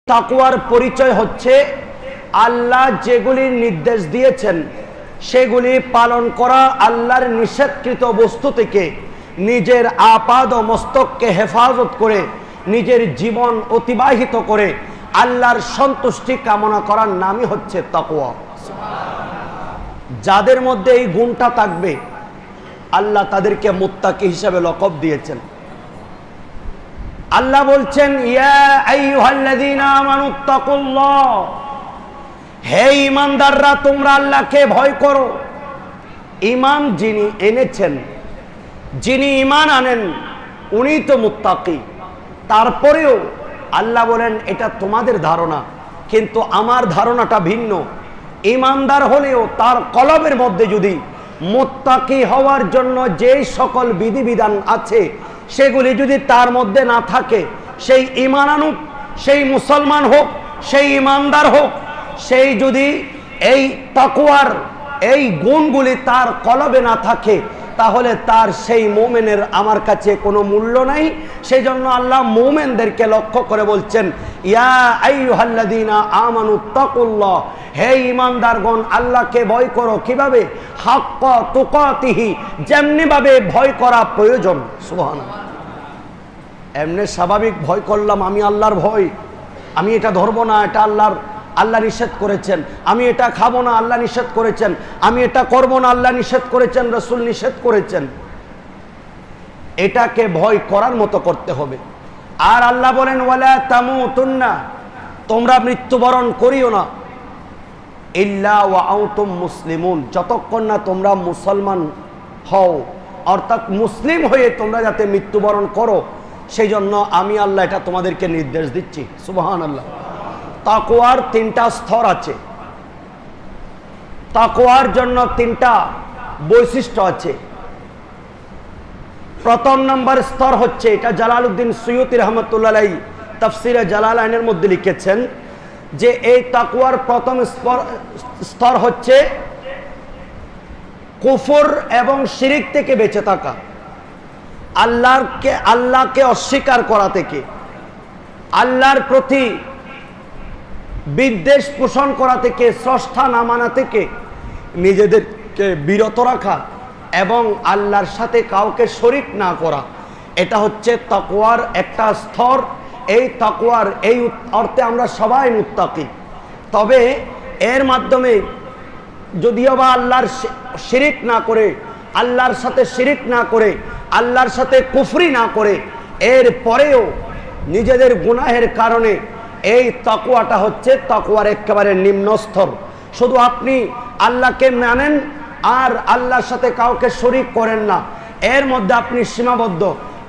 তাকওয়ার পরিচয় হচ্ছে আল্লাহ যেগুলি নির্দেশ দিয়েছেন সেগুলি পালন করা, আল্লাহর নিষেধকৃত বস্তু থেকে নিজের আপাদ ও মস্তককে হেফাজত করে নিজের জীবন অতিবাহিত করে আল্লাহর সন্তুষ্টি কামনা করার নামই হচ্ছে তাকওয়া। যাদের মধ্যে এই গুণটা থাকবে আল্লাহ তাদেরকে মুত্তাকি হিসাবে লকব দিয়েছেন। আল্লাহ বলছেন, ইয়া আইয়ুহাল্লাযীনা আমানুত্তাকুল্লাহ, হে ঈমানদাররা তোমরা আল্লাহকে ভয় করো। ঈমান যিনি এনেছেন, যিনি ঈমান আনেন উনি তো মুত্তাকি। তারপরেও আল্লাহ বলেন এটা তোমাদের ধারণা, কিন্তু আমার ধারণাটা ভিন্ন। ঈমানদার হলেও তার কলবের মধ্যে যদি মুত্তাকি হওয়ার জন্য যে সকল বিধিবিধান আছে সেগুলি যদি তার মধ্যে না থাকে, সেই ঈমান আনুক, সেই মুসলমান হোক, সেই ঈমানদার হোক, সেই যদি এই তাকওয়ার এই গুণগুলি তার কলবে না থাকে, তাহলে তার সেই মুমিনের আমার কাছে কোনো মূল্য নাই। সেই জন্য আল্লাহ মুমিনদেরকে লক্ষ্য করে বলছেন, ইয়া আইয়ুহাল্লাযীনা আমানুত্তাকুল্লাহ, হে ঈমানদারগণ আল্লাহকে ভয় করো। কিভাবে? হাক্কা তুকাতিহি, যেমনি ভাবে ভয় করা প্রয়োজন। সুবহানাল্লাহ। এমনি স্বাভাবিক ভয় করলাম, আমি আল্লাহর ভয়, আমি এটা ধরবো না, এটা আল্লাহ নিষেধ করেছেন, আমি এটা খাবো না, আল্লাহ নিষেধ করেছেন, আমি এটা করবো না, আল্লাহ নিষেধ করেছেন, রাসূল নিষেধ করেছেন। এটাকে ভয় করার মতো করতে হবে। আর আল্লাহ বলেন, ওয়ালা তামুতুন্না, তোমরা মৃত্যুবরণ করিও না, ইল্লা ওয়া আনতুম মুসলিমুন, যতক্ষণ না তোমরা মুসলমান হও, অর্থাৎ মুসলিম হয়ে তোমরা যাতে মৃত্যুবরণ করো, সেই জন্য আমি আল্লাহ এটা তোমাদেরকে নির্দেশ দিচ্ছি। সুবহানাল্লাহ। তাকওয়ার তিনটা স্তর আছে, তাকওয়ার জন্য তিনটা বৈশিষ্ট্য আছে। প্রথম নম্বর স্তর হচ্ছে, এটা জালালউদ্দিন সুয়ুতী রহমতুল্লাহ আলাইহি তাফসিরে জালালাইনের মধ্যে লিখেছেন যে এই তাকওয়ার প্রথম স্তর হচ্ছে কুফর এবং শিরিক থেকে বেঁচে থাকা, আল্লাহকে অস্বীকার করা থেকে, আল্লাহর প্রতি বিদ্বেষ পোষণ করা থেকে, স্রষ্টা না মানা থেকে নিজেদেরকে বিরত রাখা এবং আল্লাহর সাথে কাউকে শরীক না করা। এটা হচ্ছে তাকওয়ার একটা স্তর। এই তাকওয়ার এই অর্থে আমরা সবাই মুত্তাকি। তবে এর মাধ্যমে যদিও বা আল্লাহর শিরিক না করে, আল্লাহর সাথে শিরিক না করে, আল্লাহর সাথে কুফরি না করে, এর পরেও নিজেদের গুনাহের কারণে এই তাকওয়াটা হচ্ছে তাকওয়ার একেবারে নিম্ন স্তর। শুধু আপনি আল্লাহকে মানেন আর আল্লাহর সাথে কাউকে শরীক করেন না, এর মধ্যে আপনি সীমাবদ্ধ।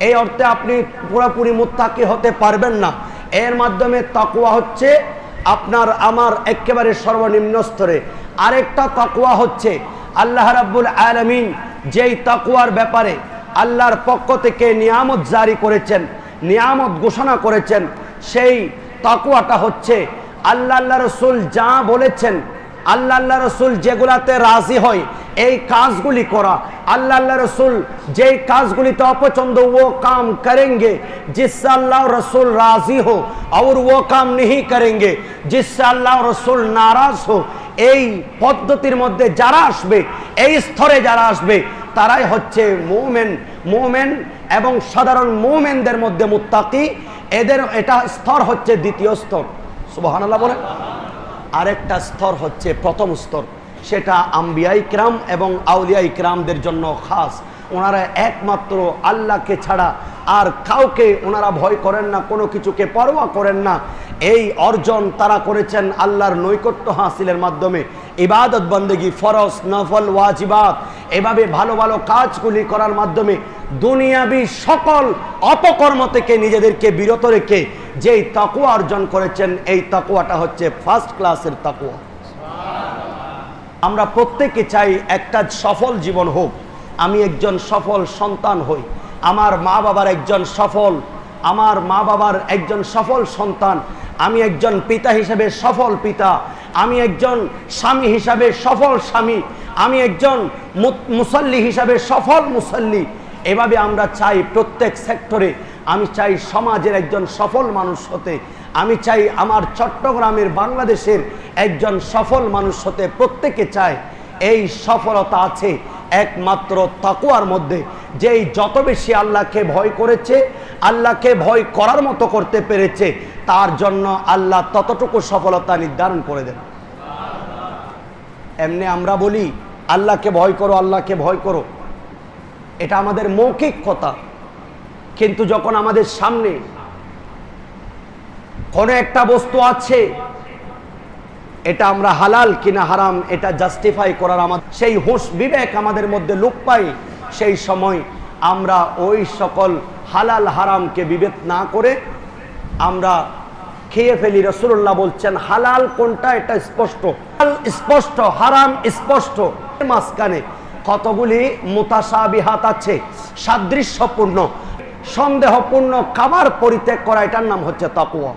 এই অর্থে আপনি পুরোপুরি মুত্তাকি হতে পারবেন না। এর মাধ্যমে তাকওয়া হচ্ছে আপনার আমার একেবারে সর্বনিম্ন স্তরে। আরেকটা তাকওয়া হচ্ছে আল্লাহ রাব্বুল আলামিন যেই তাকওয়ার ব্যাপারে আল্লাহর পক্ষ থেকে নিয়ামত জারি করেছেন, নিয়ামত ঘোষণা করেছেন, সেই তাকওয়াটা হচ্ছে আল্লাহ রাসূল যা বলেছেন, আল্লাহ রাসূল যেগুলাতে রাজি হয় এই কাজগুলি করা। আল্লাহ রাসূল যেই কাজগুলিতে অপছন্দ ও কাম করেंगे जिससे अल्लाह रसूल राजी हो, और वो काम नहीं करेंगे जिससे अल्लाह रसूल नाराज हो। এই পদ্ধতির মধ্যে যারা আসবে, এই স্তরে যারা আসবে, তারাই হচ্ছে মুমিন এবং সাধারণ মুমিনদের মধ্যে মুত্তাকি। এদের এটা স্তর হচ্ছে দ্বিতীয় স্তর। সুবহানাল্লাহ বলেন। আরেকটা স্তর হচ্ছে প্রথম স্তর, সেটা আম্বিয়া ইকরাম এবং আউলিয়া ইকরামদের জন্য খাস। ওনারা একমাত্র আল্লাহকে ছাড়া আর কাউকে ওনারা ভয় করেন না, কোনো কিছুকে পরোয়া করেন না। এই অর্জন তারা করেছেন আল্লাহর নৈকট্য হাসিলের মাধ্যমে। ইবাদত বন্দেগী, ফরজ, নফল, ওয়াজিবাত, এভাবে ভালো ভালো কাজগুলি করার মাধ্যমে দুনিয়াবি সকল অপকর্ম থেকে নিজেদেরকে বিরত রেখে যেই তাকওয়া অর্জন করেছেন, এই তাকওয়াটা হচ্ছে ফার্স্ট ক্লাসের তাকওয়া। আমরা প্রত্যেকে চাই একটা সফল জীবন হোক, আমি একজন সফল সন্তান হই, আমার মা বাবার একজন সফল সন্তান, আমি একজন পিতা হিসেবে সফল পিতা, আমি একজন স্বামী হিসাবে সফল স্বামী, আমি একজন মুসল্লি হিসাবে সফল মুসল্লি। এভাবে আমরা চাই প্রত্যেক সেক্টরে, আমি চাই সমাজের একজন সফল মানুষ হতে। আমি চাই আমার চট্টগ্রামের বাংলাদেশের একজন সফল মানুষ হতে প্রত্যেকে চায়। এই সফলতা আছে একমাত্র তাকওয়ার মধ্যে। যেই যত বেশি আল্লাহকে ভয় করেছে, আল্লাহকে ভয় করার মতো করতে পেরেছে, তার জন্য আল্লাহ ততটুকু সফলতা নির্ধারণ করে দেন। এমনি আমরা বলি আল্লাহকে ভয় করো, আল্লাহকে ভয় করো, এটা আমাদের মৌখিক কথা, কিন্তু যখন আমাদের সামনে কোনো একটা বস্তু আছে, এটা আমরা হালাল কিনা হারাম এটা জাস্টিফাই করার আমাদের সেই হুঁশ বিবেক আমাদের মধ্যে লোপ পাই, সেই সময় আমরা ওই সকল হালাল হারামকে বিবেক না করে আমরা খেয়ে ফেলি। রাসূলুল্লাহ বলছেন হালাল কোনটা এটা স্পষ্ট, স্পষ্ট, হারাম স্পষ্ট, মাঝখানে কতগুলি মুতাশাবিহাত আছে, সাদৃশ্যপূর্ণ, সন্দেহপূর্ণ খাবার পরিত্যাগ করা, এটার নাম হচ্ছে তাকওয়া।